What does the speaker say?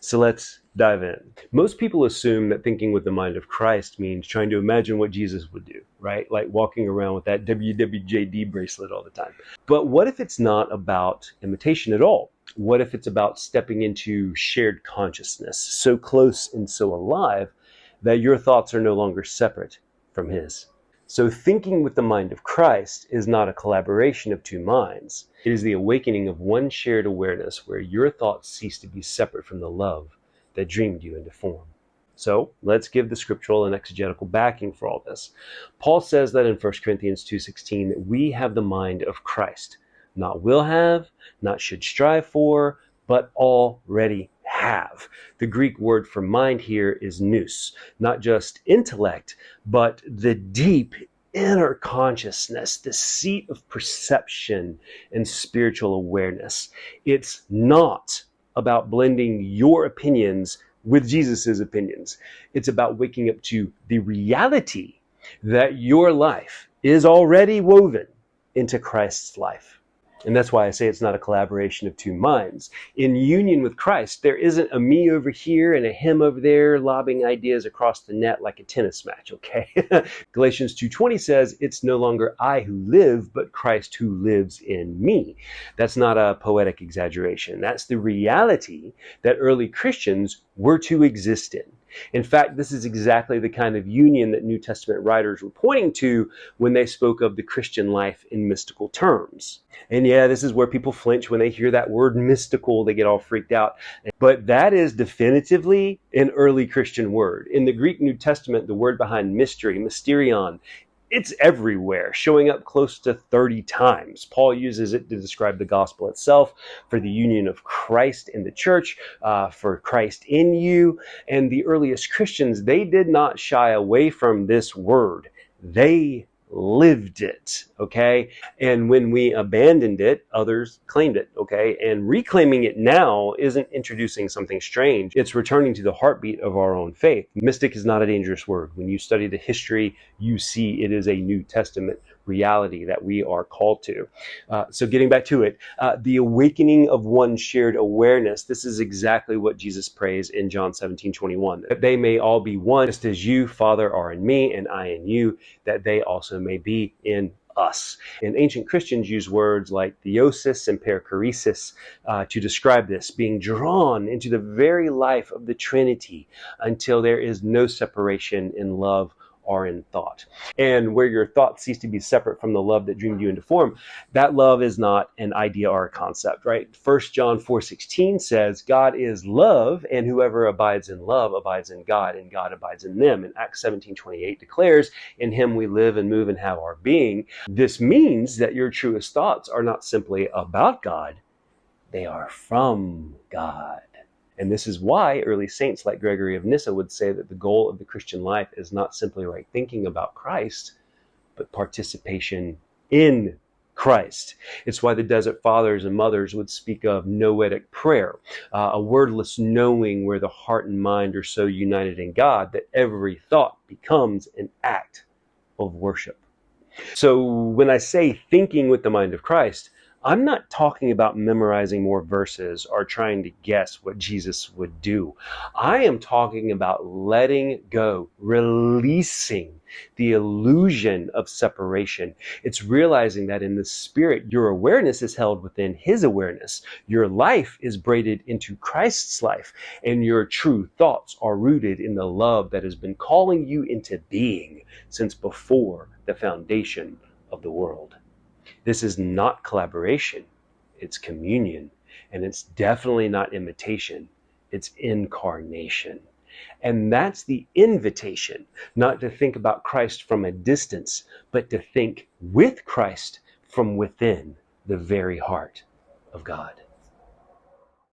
So let's dive in. Most people assume that thinking with the mind of Christ means trying to imagine what Jesus would do, right? Like walking around with that WWJD bracelet all the time. But what if it's not about imitation at all? What if it's about stepping into shared consciousness, so close and so alive that your thoughts are no longer separate from his? So thinking with the mind of Christ is not a collaboration of two minds. It is the awakening of one shared awareness where your thoughts cease to be separate from the love that dreamed you into form. So let's give the scriptural and exegetical backing for all this. Paul says that in 1 Corinthians 2:16 that we have the mind of Christ. Not will have, not should strive for, but already have. The Greek word for mind here is nous, not just intellect, but the deep inner consciousness, the seat of perception and spiritual awareness. It's not about blending your opinions with Jesus's opinions. It's about waking up to the reality that your life is already woven into Christ's life. And that's why I say it's not a collaboration of two minds. In union with Christ, there isn't a me over here and a him over there lobbing ideas across the net like a tennis match, okay? Galatians 2:20 says, it's no longer I who live, but Christ who lives in me. That's not a poetic exaggeration. That's the reality that early Christians were to exist in. In fact, this is exactly the kind of union that New Testament writers were pointing to when they spoke of the Christian life in mystical terms. And yeah, this is where people flinch when they hear that word mystical, they get all freaked out. But that is definitively an early Christian word. In the Greek New Testament, the word behind mystery, mysterion, it's everywhere, showing up close to 30 times. Paul uses it to describe the gospel itself, for the union of Christ in the church, for Christ in you. And the earliest Christians, they did not shy away from this word. They lived it, okay? And when we abandoned it, others claimed it, okay? And reclaiming it now isn't introducing something strange. It's returning to the heartbeat of our own faith. Mystic is not a dangerous word. When you study the history, you see it is a New Testament reality that we are called to. So getting back to it, the awakening of one shared awareness, this is exactly what Jesus prays in John 17:21, that they may all be one, just as you, Father, are in me and I in you, that they also may be in us. And ancient Christians use words like theosis and perichoresis to describe this, being drawn into the very life of the Trinity until there is no separation in love or in thought. And where your thoughts cease to be separate from the love that dreamed you into form, that love is not an idea or a concept, right? 1 John 4:16 says, God is love, and whoever abides in love abides in God, and God abides in them. And Acts 17:28 declares, in him we live and move and have our being. This means that your truest thoughts are not simply about God, they are from God. And this is why early saints like Gregory of Nyssa would say that the goal of the Christian life is not simply right thinking about Christ, but participation in Christ. It's why the Desert Fathers and Mothers would speak of noetic prayer, a wordless knowing where the heart and mind are so united in God that every thought becomes an act of worship. So when I say thinking with the mind of Christ, I'm not talking about memorizing more verses or trying to guess what Jesus would do. I am talking about letting go, releasing the illusion of separation. It's realizing that in the Spirit, your awareness is held within His awareness. Your life is braided into Christ's life, and your true thoughts are rooted in the love that has been calling you into being since before the foundation of the world. This is not collaboration, it's communion, and it's definitely not imitation, it's incarnation. And that's the invitation, not to think about Christ from a distance, but to think with Christ from within the very heart of God.